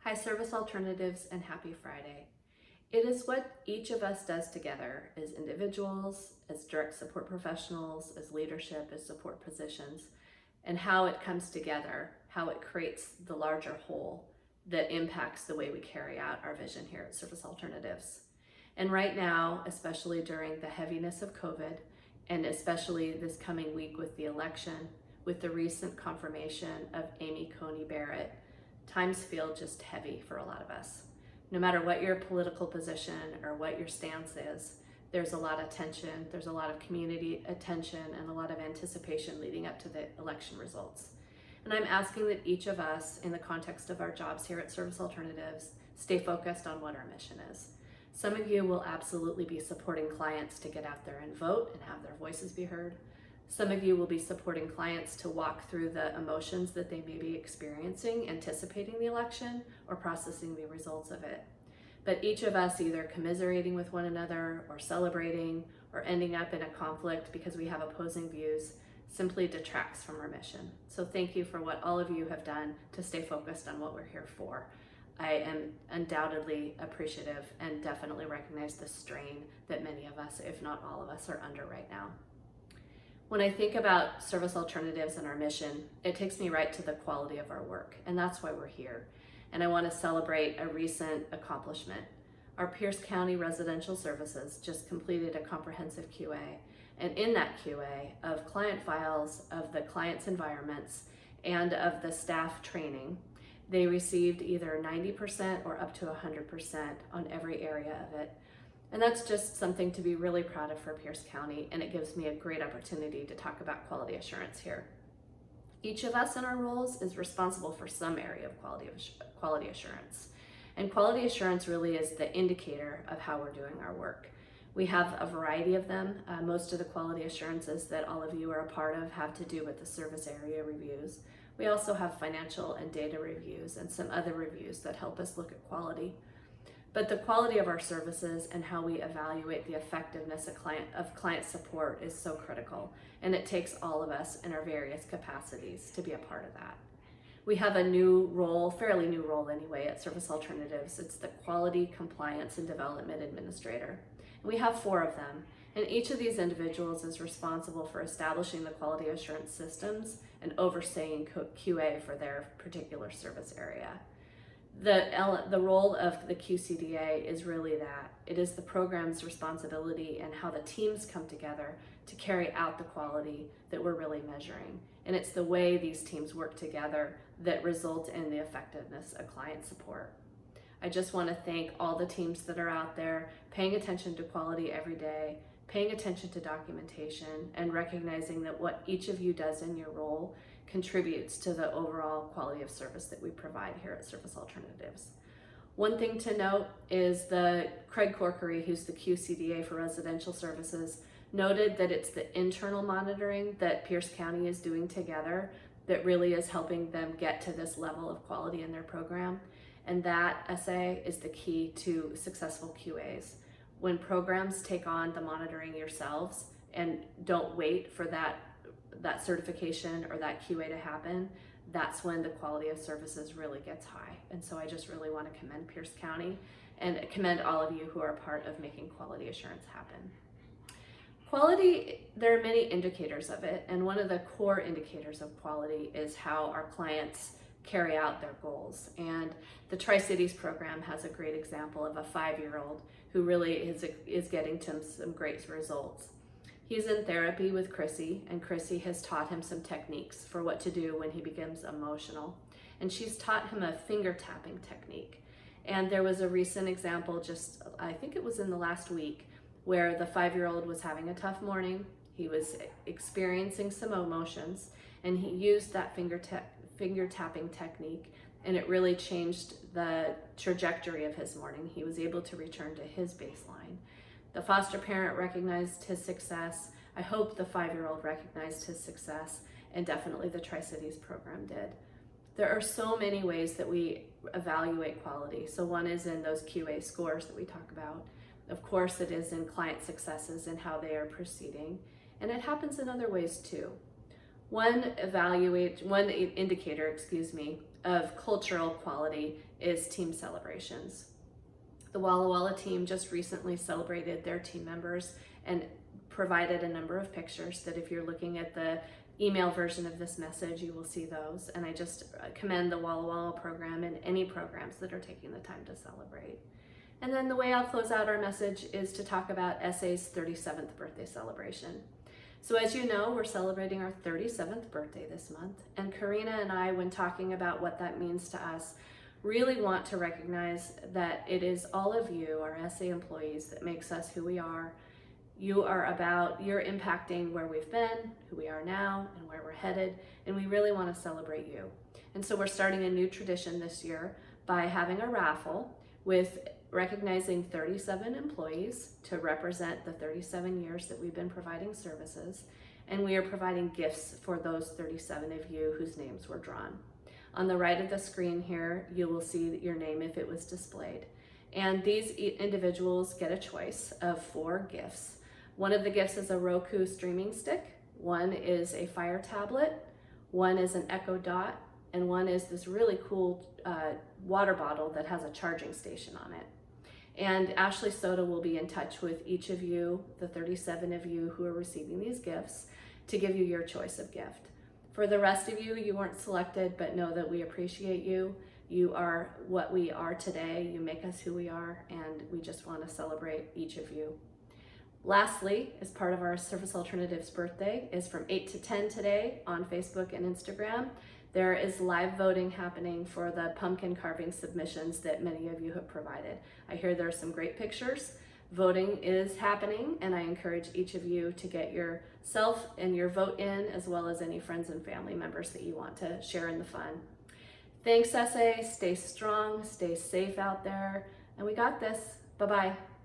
Hi, Service Alternatives, and happy Friday. It is what each of us does together as individuals, as direct support professionals, as leadership, as support positions, and how it comes together, how it creates the larger whole that impacts the way we carry out our vision here at Service Alternatives. And right now, especially during the heaviness of COVID, and especially this coming week with the election, with the recent confirmation of Amy Coney Barrett, times feel just heavy for a lot of us. No matter what your political position or what your stance is, there's a lot of tension, there's a lot of community attention, and a lot of anticipation leading up to the election results. And I'm asking that each of us, in the context of our jobs here at Service Alternatives, stay focused on what our mission is. Some of you will absolutely be supporting clients to get out there and vote and have their voices be heard. Some of you will be supporting clients to walk through the emotions that they may be experiencing, anticipating the election or processing the results of it. But each of us either commiserating with one another or celebrating or ending up in a conflict because we have opposing views simply detracts from our mission. So thank you for what all of you have done to stay focused on what we're here for. I am undoubtedly appreciative and definitely recognize the strain that many of us, if not all of us, are under right now. When I think about Service Alternatives and our mission, it takes me right to the quality of our work, and that's why we're here. And I want to celebrate a recent accomplishment. Our Pierce County Residential Services just completed a comprehensive QA, and in that QA of client files, of the client's environments, and of the staff training, they received either 90% or up to 100% on every area of it. And that's just something to be really proud of for Pierce County, and it gives me a great opportunity to talk about quality assurance here. Each of us in our roles is responsible for some area of quality assurance. And quality assurance really is the indicator of how we're doing our work. We have a variety of them. Most of the quality assurances that all of you are a part of have to do with the service area reviews. We also have financial and data reviews and some other reviews that help us look at quality. But the quality of our services and how we evaluate the effectiveness of client support is so critical, and it takes all of us in our various capacities to be a part of that. We have a new role, fairly new role anyway, at Service Alternatives. It's the Quality, Compliance, and Development Administrator. And we have 4 of them, and each of these individuals is responsible for establishing the quality assurance systems and overseeing QA for their particular service area. The role of the QCDA is really that. It is the program's responsibility and how the teams come together to carry out the quality that we're really measuring. And it's the way these teams work together that result in the effectiveness of client support. I just want to thank all the teams that are out there paying attention to quality every day, paying attention to documentation, and recognizing that what each of you does in your role contributes to the overall quality of service that we provide here at Service Alternatives. One thing to note is Craig Corkery, who's the QCDA for residential services, noted that it's the internal monitoring that Pierce County is doing together that really is helping them get to this level of quality in their program. And that essay is the key to successful QAs. When programs take on the monitoring yourselves and don't wait for that certification or that QA to happen, that's when the quality of services really gets high. And so I just really want to commend Pierce County and commend all of you who are part of making quality assurance happen. Quality, there are many indicators of it, and one of the core indicators of quality is how our clients carry out their goals. And the Tri-Cities program has a great example of a 5-year-old who really is getting to some great results. He's in therapy with Chrissy, and Chrissy has taught him some techniques for what to do when he becomes emotional. And she's taught him a finger tapping technique. And there was a recent example I think it was in the last week, where the 5-year-old was having a tough morning. He was experiencing some emotions, and he used that finger tapping technique, and it really changed the trajectory of his morning. He was able to return to his baseline. The foster parent recognized his success. I hope the 5-year-old recognized his success, and definitely the Tri-Cities program did. There are so many ways that we evaluate quality. So one is in those QA scores that we talk about. Of course, it is in client successes and how they are proceeding. And it happens in other ways too. One indicator of cultural quality is team celebrations. The Walla Walla team just recently celebrated their team members and provided a number of pictures that if you're looking at the email version of this message, you will see those. And I just commend the Walla Walla program and any programs that are taking the time to celebrate. And then the way I'll close out our message is to talk about SA's 37th birthday celebration. So as you know, we're celebrating our 37th birthday this month. And Karina and I, when talking about what that means to us, really want to recognize that it is all of you, our SA employees, that makes us who we are. You're impacting where we've been, who we are now, and where we're headed, and we really want to celebrate you. And so we're starting a new tradition this year by having a raffle with recognizing 37 employees to represent the 37 years that we've been providing services, and we are providing gifts for those 37 of you whose names were drawn. On the right of the screen here, you will see your name if it was displayed. And these individuals get a choice of 4 gifts. One of the gifts is a Roku streaming stick, one is a Fire tablet, one is an Echo Dot, and one is this really cool water bottle that has a charging station on it. And Ashley Soda will be in touch with each of you, the 37 of you who are receiving these gifts, to give you your choice of gift. For the rest of you, you weren't selected, but know that we appreciate you. You are what we are today. You make us who we are, and we just want to celebrate each of you. Lastly, as part of our Service Alternatives birthday, is from 8 to 10 today on Facebook and Instagram. There is live voting happening for the pumpkin carving submissions that many of you have provided. I hear there are some great pictures. Voting is happening, and I encourage each of you to get yourself and your vote in, as well as any friends and family members that you want to share in the fun. Thanks, SA. Stay strong, stay safe out there, and we got this. Bye-bye.